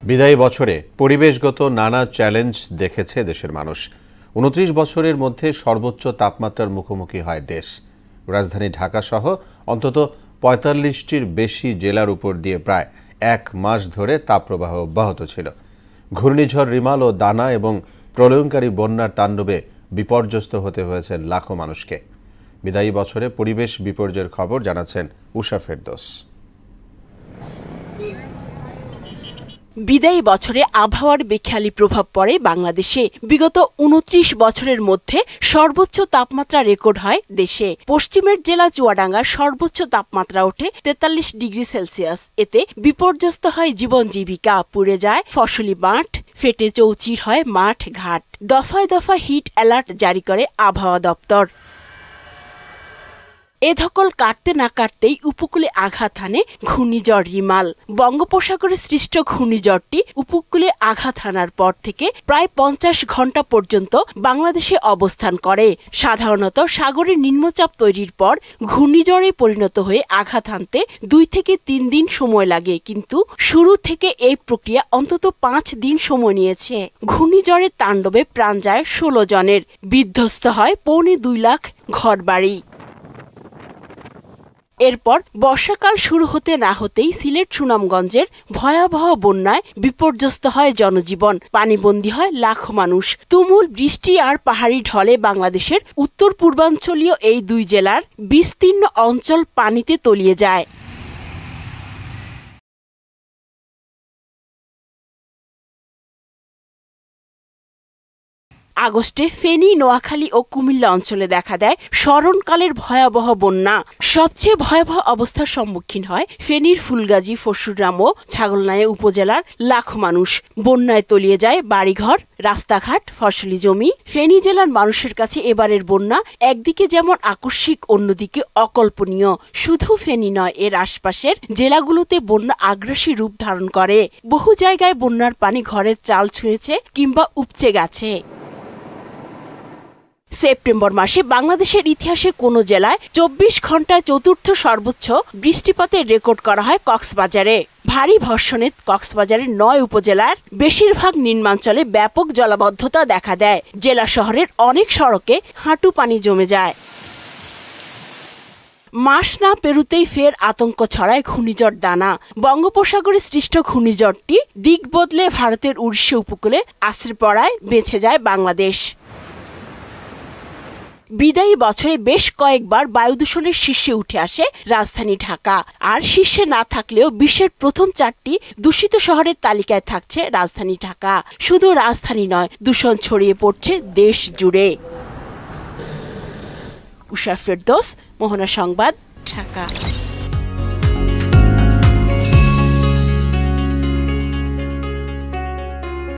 বিদায়ী বছরে পরিবেশগত নানা চ্যালেঞ্জ দেখেছে দেশের মানুষ। ২৯ বছরের মধ্যে সর্বোচ্চ তাপমাত্রার মুখোমুখি হয় দেশ। রাজধানী ঢাকা সহ অন্তত ৪৫টির বেশি জেলার উপর দিয়ে প্রায় এক মাস ধরে তাপপ্রবাহ অব্যাহত ছিল। ঘূর্ণিঝড় রিমাল ও দানা এবং প্রলয়ঙ্কারী বন্যার তাণ্ডবে বিপর্যস্ত হতে হয়েছে লাখো মানুষকে। বিদায়ী বছরে পরিবেশ বিপর্যয়ের খবর জানাচ্ছেন উষা ফেরদৌস। বিদায়ী বছরে আবহাওয়ার বেখেয়ালি প্রভাব পড়ে বাংলাদেশে। বিগত ২৯ বছরের মধ্যে সর্বোচ্চ তাপমাত্রা রেকর্ড হয় দেশে। পশ্চিমের জেলা চুয়াডাঙ্গার সর্বোচ্চ তাপমাত্রা ওঠে ৪৩ ডিগ্রি সেলসিয়াস। এতে বিপর্যস্ত হয় জীবন জীবিকা, পুড়ে যায় ফসলি মাঠ, ফেটে চৌচির হয় মাঠ ঘাট। দফায় দফায় হিট অ্যালার্ট জারি করে আবহাওয়া দপ্তর। এ ধকল কাটতে না কাটতেই উপকূলে আঘাত হানে ঘূর্ণিঝড় রিমাল। বঙ্গোপসাগরে সৃষ্ট ঘূর্ণিঝড়টি উপকূলে আঘাত হানার পর থেকে প্রায় ৫০ ঘণ্টা পর্যন্ত বাংলাদেশে অবস্থান করে। সাধারণত সাগরে নিম্নচাপ তৈরির পর ঘূর্ণিঝড়ে পরিণত হয়ে আঘাত হানতে ২ থেকে ৩ দিন সময় লাগে, কিন্তু শুরু থেকে এই প্রক্রিয়া অন্তত ৫ দিন সময় নিয়েছে। ঘূর্ণিঝড়ের তাণ্ডবে প্রাণ যায় ১৬ জনের, বিধ্বস্ত হয় ২.৫ লাখ ঘরবাড়ি। এরপর বর্ষাকাল শুরু হতে না হতেই সিলেট সুনামগঞ্জের ভয়াবহ বন্যায় বিপর্যস্ত হয় জনজীবন, পানিবন্দী হয় লাখো মানুষ। তুমুল বৃষ্টি আর পাহাড়ি ঢলে বাংলাদেশের উত্তর পূর্বাঞ্চলীয় এই দুই জেলার বিস্তীর্ণ অঞ্চল পানিতে তলিয়ে যায়। আগস্টে ফেনী, নোয়াখালী ও কুমিল্লা অঞ্চলে দেখা দেয় স্মরণকালের ভয়াবহ বন্যা। সবচেয়ে ভয়াবহ অবস্থার সম্মুখীন হয় ফেনীর ফুলগাজী, ফরশুরাম ও ছাগলনাইয়া উপজেলার লাখো মানুষ। বন্যায় তলিয়ে যায় বাড়িঘর, রাস্তাঘাট, ফসলি জমি। ফেনী জেলার মানুষের কাছে এবারের বন্যা একদিকে যেমন আকস্মিক, অন্যদিকে অকল্পনীয়। শুধু ফেনী নয়, এর আশপাশের জেলাগুলোতে বন্যা আগ্রাসী রূপ ধারণ করে। বহু জায়গায় বন্যার পানি ঘরের চাল ছুঁয়েছে কিংবা উপচে গেছে। সেপ্টেম্বর মাসে বাংলাদেশের ইতিহাসে কোনো জেলায় ২৪ ঘণ্টায় চতুর্থ সর্বোচ্চ বৃষ্টিপাতের রেকর্ড করা হয় কক্সবাজারে। ভারী বর্ষণে কক্সবাজারের ৯ উপজেলার বেশিরভাগ নিম্নাঞ্চলে ব্যাপক জলাবদ্ধতা দেখা দেয়। জেলা শহরের অনেক সড়কে হাঁটু পানি জমে যায়। মাস না পেরুতেই ফের আতঙ্ক ছড়ায় ঘূর্ণিঝড় দানা। বঙ্গোপসাগরে সৃষ্ট ঘূর্ণিঝড়টি দিক বদলে ভারতের উড়িষ্যা উপকূলে আছড়ে পড়ায় বেঁচে যায় বাংলাদেশ। বিদায়ী বছরে বেশ কয়েকবার বায়ু দূষণের শীর্ষে উঠে আসে রাজধানী ঢাকা। আর শীর্ষে না থাকলেও বিশ্বের প্রথম ৪টি দূষিত শহরের তালিকায় থাকছে রাজধানী ঢাকা। শুধু রাজধানী নয়, দূষণ ছড়িয়ে পড়ছে দেশ জুড়ে। উষা ফেরদৌস, মোহনা সংবাদ, ঢাকা।